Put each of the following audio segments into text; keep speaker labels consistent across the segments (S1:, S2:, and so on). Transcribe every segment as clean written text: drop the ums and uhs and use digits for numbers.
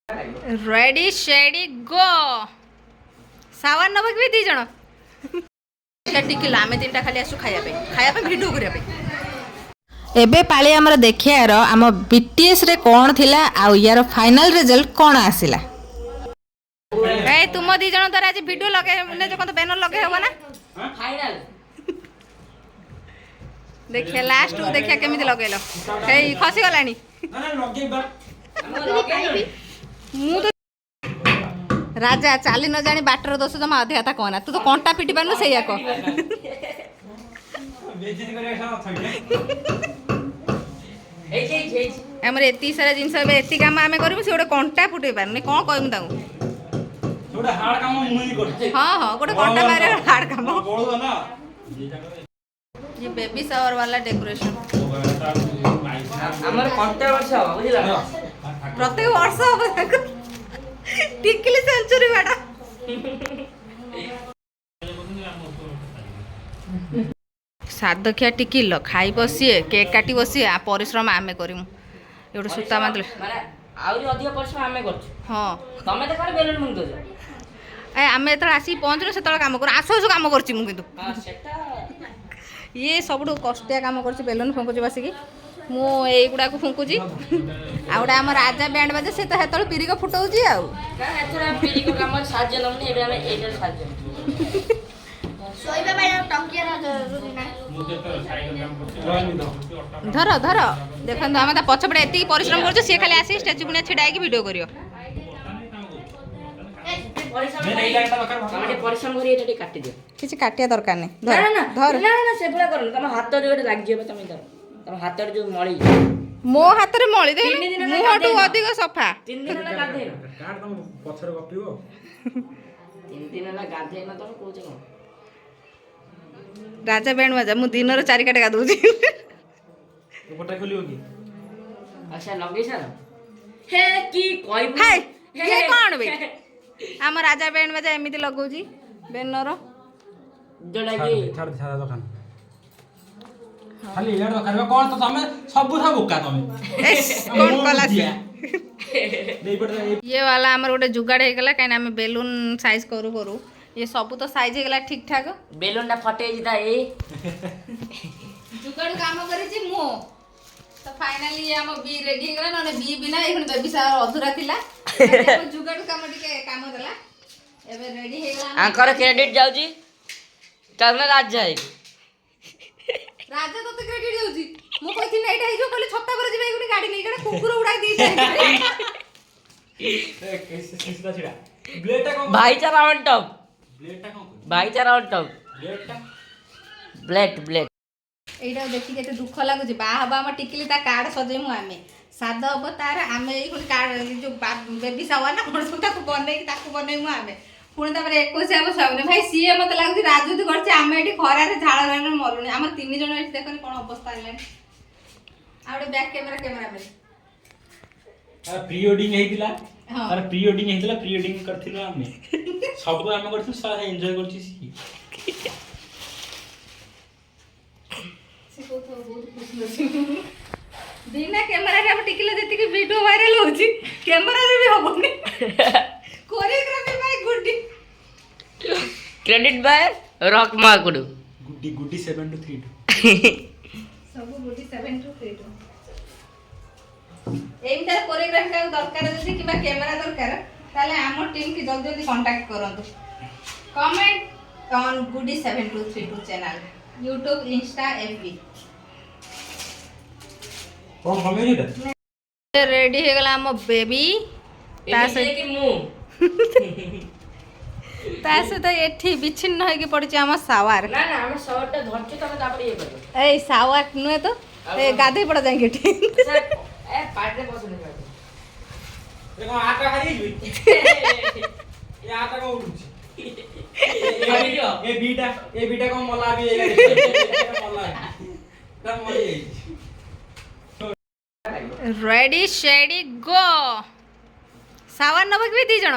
S1: ready shady गो सावर नबक भी दी जण trickle आमे तीनटा खाली आसु खाया पे वीडियो करिया पे एबे पाली हमर देखियार आम बीटीएस रे कोन थिला आ यार फाइनल रिजल्ट कोन आसिला ए तुम दी जण तर आज वीडियो लगे ने जो कोन बैनर लगे होबा ना फाइनल देखिए लास्ट को देखिए केमिति लगेलो हे खसी गलानी ना लगेबा मु तो राजा चाली न जानी बाटर दोष जमा अधे था कहना तू तो कंटा पिटी पानु सैया को हमर एती सारा जिंस एती काम आमे करबो से गोटे कंटा फुटै पारनी कोन कहम ताऊ छोटा हार्ड काम मुई करछि हां हां गोटे कंटा मारे हार्ड काम बोलू ना ये बेबी शावर वाला डेकोरेशन हमर कंटा वर्ष बुझिला प्रत्येक वर्ष हो टिकली सेंचुरी बेटा साधकिया टिकिल खाई बसिए केक काटी बसिए आ परिश्रम आमे करिमु एडो सुता मादले माने आउरी अधिक परिश्रम आमे करछु हां तमे त खाली बेलून मुंग दो ए आमे त आसी पहुंचले से तळ काम कर आसो आसो काम करछि मु किंतु हां सेटा ये सबडो कष्टिया काम करछि बेलून फंकुछि बसिकी मु एगुडा को फुंकुजी आउडा हम राजा बैंड बाजे से त हेतळ पिरी को फुटौजी आउ एतरा पिरी को काम साज्य नमने एबे हम एटर साज्य सोइबे बाय टकिया जरूरी ना मुते तो साइड काम करछि धर धर देखन हम त पछपडे एती परिश्रम करछु से खाली आसी स्टेज पुने छिडाई की वीडियो करियो परिश्रम करी एटा काटी दियो किछि काटिया दरकार नै धर धर ना ना से पुरा करन तम हाथ जोडे लाग जेबे तमे धर तम हाथ जो मळी मो हाथ रे मळी दे मुहटू अधिक सफा 3 दिन ला गाधे काट तम पछर गपिबो 3 दिन ला गाधे न तम कोचे को राजा बैंड बजा मु दिन रो 4 काटे गादउजी गोटा खोलियो की अच्छा लगे सर हे की कहबो हे हे कोन बे हम राजा बैंड बजा एमिति लगौजी बैनर जोडा की छाड़ छाड़ा दुकान खाली यार दरकार कोन तो तमे सब था बोका तमे कोन कला ये वाला हमर गोटे जुगाड़ हे गेला काइन हम बेलून साइज करू करू ये सब तो साइज हे गेला ठीक ठाक बेलून ना फटे जिता ए जुगाड़ काम करी छी मो तो फाइनली ये हम बी रेडी हे गेला नने बी बिना एखन बेबी सार अधूरा थिला जुगाड़ काम टिके काम देला एबे रेडी हे गेला आंकर क्रेडिट जाउ जी तबला राज जाए राजा तो क्रेडिट जाउजी मो कहि नै एटा हिजो कहले छत्ता पर जिबे गुनी गाडी नै गडा कुकुर उडाई दी जाय किसदा छिडा ब्लेडटा कोन भाईचारा ऑन टॉप ब्लेडटा कोन भाईचारा ऑन टॉप ब्लेडटा ब्लेड एटा देखि केते दुख लागुजी बा हबा हम टिकली ता कार्ड सजेमु आमे सादा अवतार आमे ए कोन कार्ड जो बेबी सावा ना कोन सुता को ताकू बनेमु आमे पुणी तापर 21 आम स्वामी भाई सीए मत लगुच राजनीति करছে आम ये खरार झाड़ रे मरुनी आम 3 जन ये देखनी कौन अवस्था है आउटे back camera cameraman pre wedding हेतिला अरे प्री वेडिंग हेतिला प्री वेडिंग करथिलो आमे सब को आम करथि सारा एन्जॉय करछि सी को तो बहुत खुश नसी बिना कैमरा रे हम टिकले देति के वीडियो वायरल होछि कैमरा रे भी होबनी choreography by Guddi credit by rock Makudu Guddi Guddi 7232 सब गुड्डी 7232 एम तर कोरियोग्राफी का दरकार जदी किबा कैमरा दरकार ताले हमर टीम की जल्दी जल्दी कांटेक्ट करंतु कमेंट ऑन गुड्डी 7232 चैनल YouTube Insta FB कोन कमेंट रेडी हे गला हम बेबी तासे कि मु तासे तो एठी विचिन्न होई के पड़छ हम सावार ना ना हम शॉर्ट धरछु तमे तापर ये करबो ए सावार नुए तो ए गाधे पड़ जाएंगे एठी ए पाट रे बसने ए को आटा खाई जुई ये आटा को उडुछ ए बीटा को मला भी मला तब मरी रेडी शेडी गो सावर नबक भी दी जण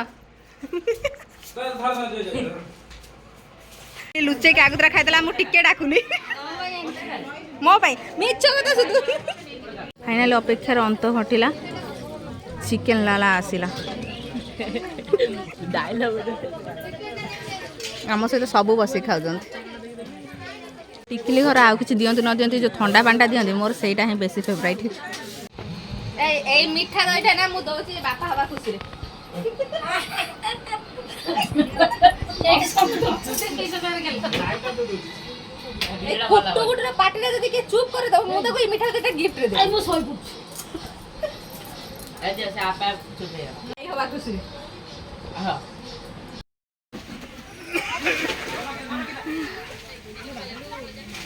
S1: लुचे के आगुतरा खाइतला मु टिके डाकुनी मो भाई मिछ कथा सुदु फाइनल अपेक्षार अंत घटिला चिकेन लाला आसला आम सहित सब बस खाऊ टिकली घर आउ कि दिंतु न दिंतु जो ठंडा पानी दिखती मोर सहीटा ही बेसी फेवराइट मीठा दहीटा ना मुझे दौर बापा हवा खुशी पार्टी चुप कर दो मुझे मीठा दहीटा गिफ्ट दे हवा खुशी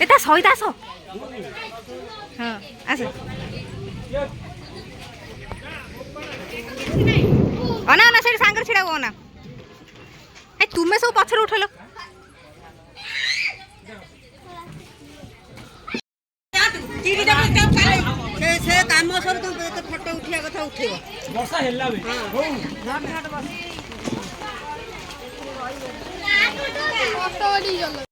S1: এটা সহিত আস হ্যাঁ আস অনা অনা সেটা সাঙ্গর ছিড়া না এই তুমি সব পছরে উঠলো সে কাম সর তো ফটো উঠিয়া কথা উঠেব বর্ষা হেলা বে ফটো ওলি গেল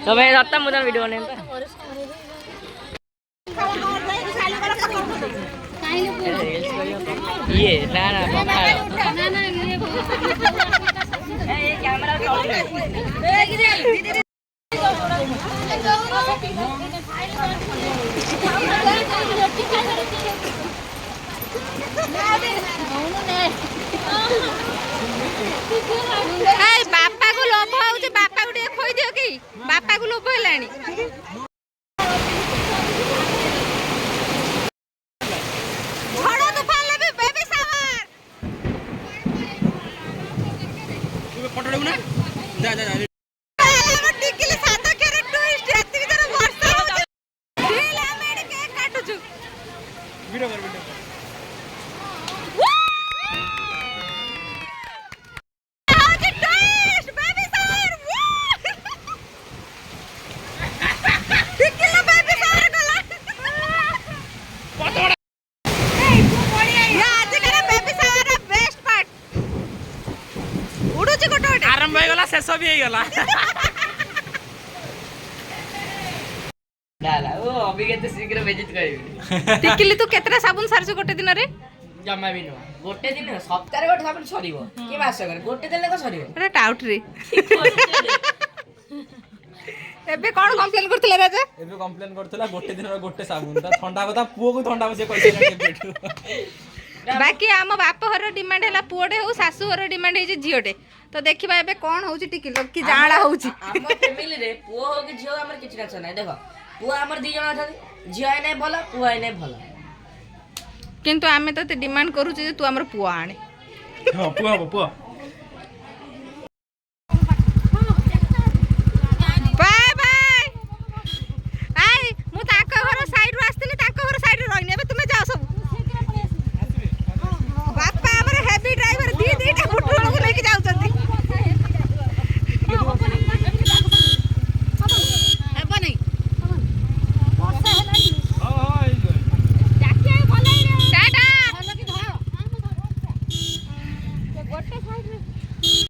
S1: તમે રત્તા મુદા વિડિયો ને ये ना ना ना ना ये कैमरा चालू है बापा को लोभ हो बापा को खोई दियो कि बापा को लोभ है आरंभ हो गला शेष भी हो गला डाला ओ अभी केते शीघ्र बेजित करिवे टिकली तू केतरा साबुन सारछ गोटे दिन रे जम्मा भी न गोटे दिन सप्ताह रे गोटे साबुन सरीबो के मास करे गोटे दिन को सरीबो अरे टाउट रे एबे कोन कंप्लेन करथिले राजा एबे कंप्लेन करथिला गोटे दिन गोटे साबुन ता ठंडा कथा पुओ को ठंडा बसे कइसे बेटू बाकी आम बाप घर डिमांड है पुओटे हो सासू घर डिमांड है झीटे तो देखा ए कौन हो टिकिल कि जाड़ा हो फैमिली रे पुओ हो कि झील आम किसी टेंशन ना देख पुओ आम दी जन अच्छा झील आई ना भल पुओ आई ना भल किंतु आम तो डिमांड करूँ तू आम पुओ आने पुओ